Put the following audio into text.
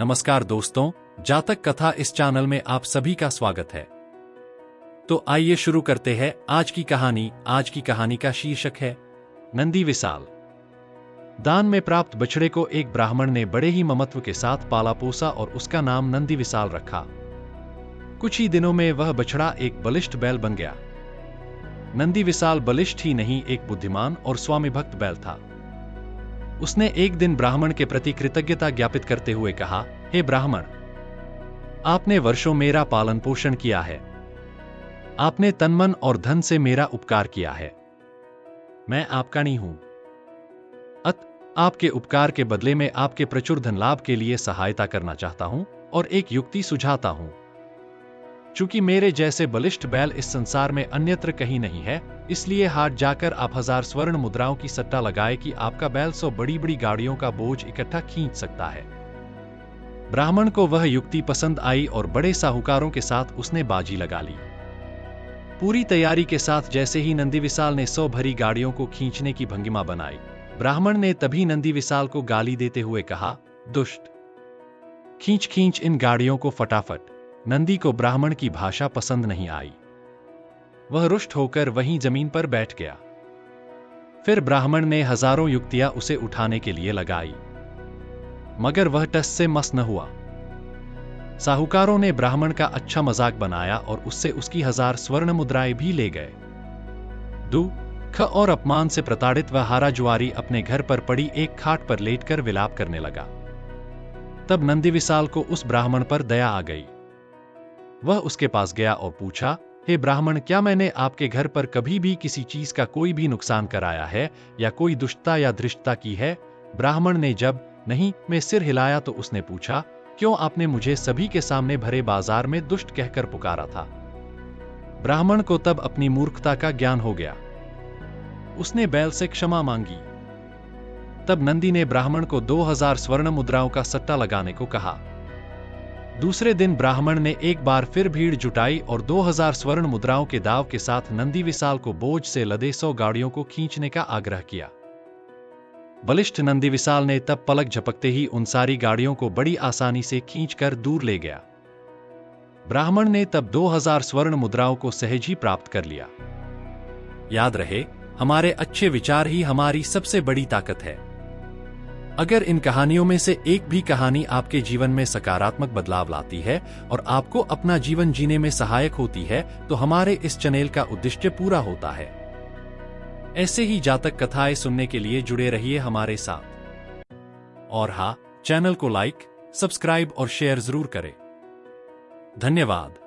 नमस्कार दोस्तों, जातक कथा इस चैनल में आप सभी का स्वागत है। तो आइए शुरू करते हैं आज की कहानी। आज की कहानी का शीर्षक है नंदी विशाल। दान में प्राप्त बछड़े को एक ब्राह्मण ने बड़े ही ममत्व के साथ पाला पोसा और उसका नाम नंदी विशाल रखा। कुछ ही दिनों में वह बछड़ा एक बलिष्ठ बैल बन गया। नंदी विशाल बलिष्ठ ही नहीं, एक बुद्धिमान और स्वामी भक्त बैल था। उसने एक दिन ब्राह्मण के प्रति कृतज्ञता ज्ञापित करते हुए कहा, हे ब्राह्मण, आपने वर्षों मेरा पालन पोषण किया है। आपने तन मन और धन से मेरा उपकार किया है। मैं आपका ऋणी हूं। आपके उपकार के बदले में आपके प्रचुर धन लाभ के लिए सहायता करना चाहता हूं और एक युक्ति सुझाता हूं। चूंकि मेरे जैसे बलिष्ठ बैल इस संसार में अन्यत्र कहीं नहीं है, इसलिए हाट जाकर आप 1000 स्वर्ण मुद्राओं की सट्टा लगाए कि आपका बैल 100 बड़ी बड़ी गाड़ियों का बोझ इकट्ठा खींच सकता है। ब्राह्मण को वह युक्ति पसंद आई और बड़े साहूकारों के साथ उसने बाजी लगा ली। पूरी तैयारी के साथ जैसे ही नंदी विशाल ने 100 भरी गाड़ियों को खींचने की भंगिमा बनाई, ब्राह्मण ने तभी नंदी विशाल को गाली देते हुए कहा, दुष्ट, खींच खींच इन गाड़ियों को फटाफट। नंदी को ब्राह्मण की भाषा पसंद नहीं आई। वह रुष्ट होकर वहीं जमीन पर बैठ गया। फिर ब्राह्मण ने हजारों युक्तियां उसे उठाने के लिए लगाई, मगर वह टस से मस न हुआ। साहूकारों ने ब्राह्मण का अच्छा मजाक बनाया और उससे उसकी 1000 स्वर्ण मुद्राएं भी ले गए। दुख और अपमान से प्रताड़ित वह हारा जुआरी अपने घर पर पड़ी एक खाट पर लेटकर विलाप करने लगा। तब नंदी विशाल को उस ब्राह्मण पर दया आ गई। वह उसके पास गया और पूछा, हे ब्राह्मण, क्या मैंने आपके घर पर कभी भी किसी चीज का कोई भी नुकसान कराया है या कोई दुष्टता या धृष्टता की है? ब्राह्मण ने जब नहीं में सिर हिलाया तो उसने पूछा, क्यों आपने मुझे सभी के सामने भरे बाजार में दुष्ट कहकर पुकारा था? ब्राह्मण को तब अपनी मूर्खता का ज्ञान हो गया। उसने बैल से क्षमा मांगी। तब नंदी ने ब्राह्मण को 2000 स्वर्ण मुद्राओं का सट्टा लगाने को कहा। दूसरे दिन ब्राह्मण ने एक बार फिर भीड़ जुटाई और 2000 स्वर्ण मुद्राओं के दाव के साथ नंदी विशाल को बोझ से लदे 100 गाड़ियों को खींचने का आग्रह किया। बलिष्ठ नंदी विशाल ने तब पलक झपकते ही उन सारी गाड़ियों को बड़ी आसानी से खींचकर दूर ले गया। ब्राह्मण ने तब 2000 स्वर्ण मुद्राओं को सहज ही प्राप्त कर लिया। याद रहे, हमारे अच्छे विचार ही हमारी सबसे बड़ी ताकत है। अगर इन कहानियों में से एक भी कहानी आपके जीवन में सकारात्मक बदलाव लाती है और आपको अपना जीवन जीने में सहायक होती है, तो हमारे इस चैनल का उद्देश्य पूरा होता है। ऐसे ही जातक कथाएं सुनने के लिए जुड़े रहिए हमारे साथ। और हाँ, चैनल को लाइक, सब्सक्राइब और शेयर जरूर करें। धन्यवाद।